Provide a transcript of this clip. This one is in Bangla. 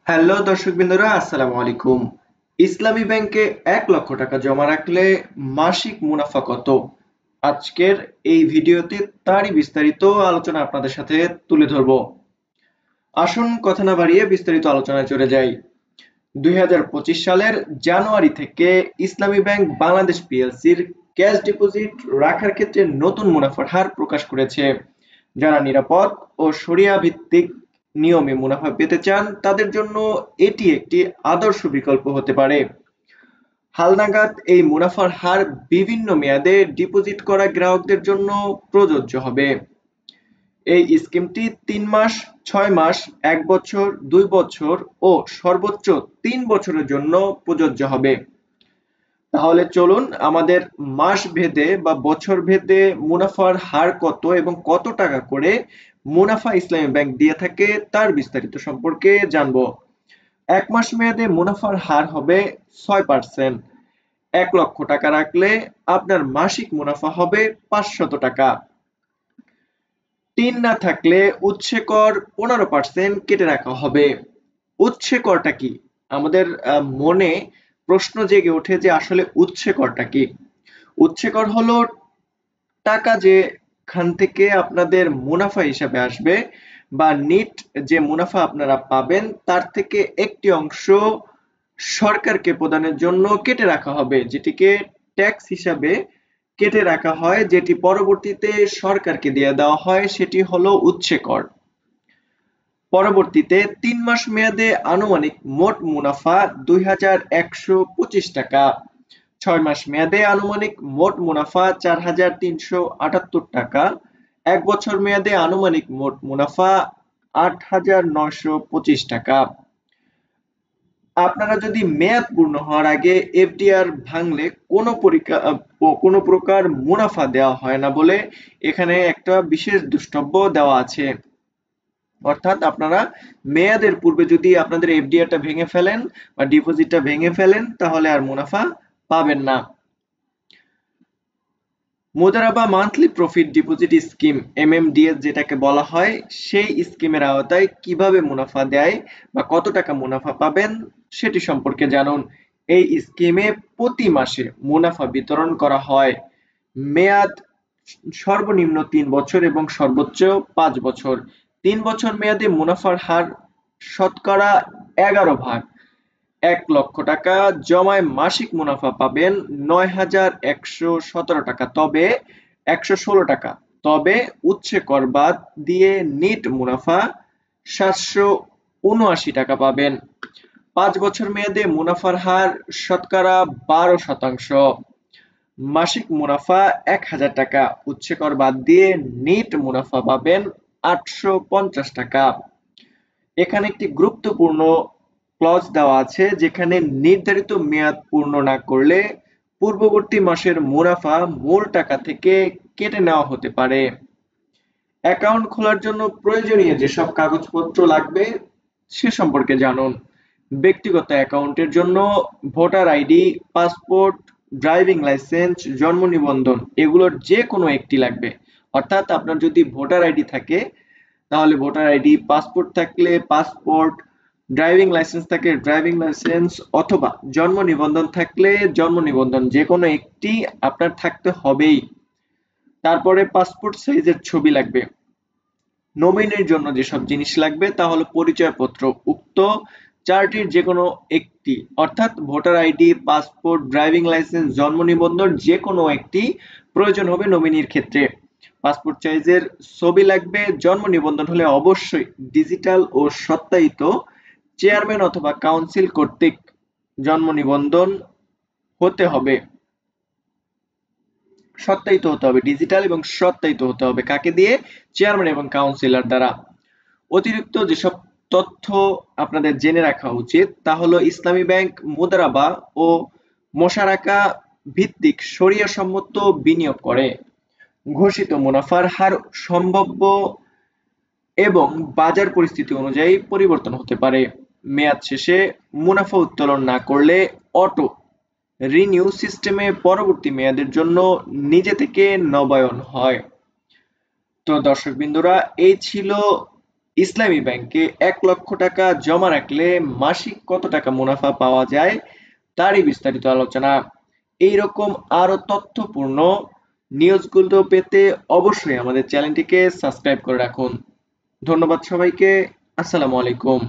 হ্যালো দর্শকবৃন্দরা, আসসালামু আলাইকুম। ইসলামী ব্যাংকে ১ লক্ষ টাকা জমা রাখলে মাসিক মুনাফা কত? আজকের এই ভিডিওতে তারই বিস্তারিত আলোচনা আপনাদের সাথে তুলে ধরব। আসুন কথা না বাড়িয়ে বিস্তারিত আলোচনায় চলে যাই। ২০২৫ সালের জানুয়ারি থেকে ইসলামী ব্যাংক বাংলাদেশ পিএলসির ক্যাশ ডিপোজিট রাখার ক্ষেত্রে নতুন মুনাফার হার প্রকাশ করেছে। যারা নিরাপদ ও শরিয়া ভিত্তিক নিয়মে মুনাফা পেতে চান তাদের জন্য এটি একটি আদর্শ বিকল্প হতে পারে। হালনাগাদ এই মুনাফার হার বিভিন্ন মেয়াদে ডিপোজিট করা গ্রাহকদের জন্য প্রযোজ্য হবে। এই স্কিমটি ৩ মাস, ৬ মাস, ১ বছর, ২ বছর ও সর্বোচ্চ ৩ বছরের জন্য প্রযোজ্য হবে। তাহলে চলুন আমাদের মাস ভেদে বা বছর ভেদে মুনাফার হার কত এবং কত টাকা করে মুনাফা ইসলামী ব্যাংক দিয়ে থাকে তার বিস্তারিত সম্পর্কে জানবো। ১ মাস মেয়াদে মুনাফার হার হবে ৬%। ১ লক্ষ টাকা রাখলে আপনার মাসিক মুনাফা হবে ৫০০ টাকা। ঋণ না থাকলে উৎসে কর ১৫% কেটে রাখা হবে। উৎসে করটা কি? আমাদের মনে প্রশ্ন জেগে ওঠে যে আসলে উৎসে করটা কি? উৎসে কর হলো টাকা যেখান থেকে আপনাদের মুনাফা হিসাবে আসবে বা নিট যে মুনাফা আপনারা পাবেন তার থেকে একটি অংশ সরকারকে প্রদানের জন্য কেটে রাখা হবে, যেটিকে ট্যাক্স হিসাবে কেটে রাখা হয়, যেটি পরবর্তীতে সরকারকে দিয়ে দেওয়া হয়, সেটি হলো উৎসে কর। পরবর্তীতে ৩ মাস মেয়াদে আনুমানিক মোট মুনাফা ২,১২৫ টাকা। ৬ মাস মেয়াদে আনুমানিক মোট মুনাফা ৪,৩৭৮ টাকা। ১ বছর মেয়াদে আনুমানিক মোট মুনাফা ৮,৯২৫ টাকা। আপনারা যদি মেয়াদ পূর্ণ হওয়ার আগে এফডিআর ভাঙলে কোনো প্রকার মুনাফা দেওয়া হয় না বলে এখানে একটা বিশেষ দ্রষ্টব্য দেওয়া আছে। অর্থাৎ আপনারা মেয়াদের পূর্বে যদি আপনাদের এফডিআরটা ভেঙে ফেলেন বা ডিপোজিটটা ভেঙে ফেলেন তাহলে আর মুনাফা পাবেন না। মুদারাবা monthly profit deposit scheme MMDS যেটাকে বলা হয়, সেই স্কিমের আওতায় কিভাবে মুনাফা দেয় বা কত টাকা মুনাফা পাবেন সেটি সম্পর্কে জানুন। এই স্কিমে প্রতি মাসে মুনাফা বিতরণ করা হয়। মেয়াদ সর্বনিম্ন ৩ বছর এবং সর্বোচ্চ ৫ বছর। ৩ বছর মেয়াদে মুনাফার হার শতকরা ১১ ভাগ। ১ লক্ষ টাকা জমায় মাসিক মুনাফা পাবেন ৯,১১৭ টাকা, তবে ১১৬ টাকা। তবে উৎসে কর বাদ দিয়ে নিট মুনাফা ৭৭৯ টাকা পাবেন। ৫ বছর মেয়াদে মুনাফার হার শতকরা ১২%। মাসিক মুনাফা ১,০০০ টাকা। উৎসে কর বাদ দিয়ে নিট মুনাফা পাবেন ৮৫০ টাকা। এখানে একটি গুরুত্বপূর্ণ ক্লজ দেওয়া আছে, যেখানে নির্ধারিত মেয়াদ পূর্ণ না করলে পূর্ববর্তী মাসের মুনাফা মূল টাকা থেকে কেটে নেওয়া হতে পারে। অ্যাকাউন্ট খোলার জন্য প্রয়োজনীয় যেসব কাগজপত্র লাগবে সে সম্পর্কে জানুন। ব্যক্তিগত অ্যাকাউন্টের জন্য voter ID, passport, driving licence, জন্ম নিবন্ধন এগুলোর যে কোনো একটি লাগবে। অর্থাৎ আপনার যদি ভোটার আইডি থাকে তাহলে ভোটার আইডি, পাসপোর্ট থাকলে পাসপোর্ট, ড্রাইভিং লাইসেন্স থাকলে ড্রাইভিং লাইসেন্স অথবা জন্ম নিবন্ধন থাকলে জন্ম নিবন্ধন যে কোনো একটি আপনার থাকতে হবেই। তারপরে পাসপোর্ট সাইজের ছবি লাগবে। নমিনির জন্য যেসব জিনিস লাগবে তা হলো পরিচয়পত্র, উক্ত চারটির যে কোনো একটি, অর্থাৎ voter ID, passport, driving licence, জন্ম নিবন্ধন যে কোনো একটি প্রয়োজন হবে নমিনির ক্ষেত্রে। পাসপোর্ট সাইজের ছবি লাগবে। জন্ম নিবন্ধন হলে অবশ্যই ডিজিটাল ও সত্যায়িত চেয়ারম্যান অথবা কাউন্সিল কর্তৃক জন্ম নিবন্ধন হতে হবে, সত্যায়িত হতে হবে, ডিজিটাল এবং সত্যায়িত হতে হবে। কাকে দিয়ে? চেয়ারম্যান এবং কাউন্সিলর দ্বারা। অতিরিক্ত যেসব তথ্য আপনাদের জেনে রাখা উচিত তা হলো ইসলামী ব্যাংক মুদারাবা ও মোশারাকা ভিত্তিক শরিয়া সম্মত বিনিয়োগ করে। ঘোষিত মুনাফার হার সম্ভাব্য এবং বাজার পরিস্থিতি অনুযায়ী পরিবর্তন হতে পারে। মেয়াদ শেষে মুনাফা উত্তোলন না করলে অটো রিনিউ সিস্টেমে পরবর্তী মেয়াদের জন্য নিজে থেকে নবায়ন হয়। তো দর্শকবৃন্দরা, এই ছিল ইসলামী ব্যাংকে ১,০০,০০০ টাকা জমা রাখলে মাসিক কত টাকা মুনাফা পাওয়া যায় তারই বিস্তারিত আলোচনা। এইরকম আরো তথ্যপূর্ণ নিউজগুলো পেতে অবশ্যই আমাদের চ্যানেলটিকে সাবস্ক্রাইব করে রাখুন। ধন্যবাদ সবাইকে। আসসালামু আলাইকুম।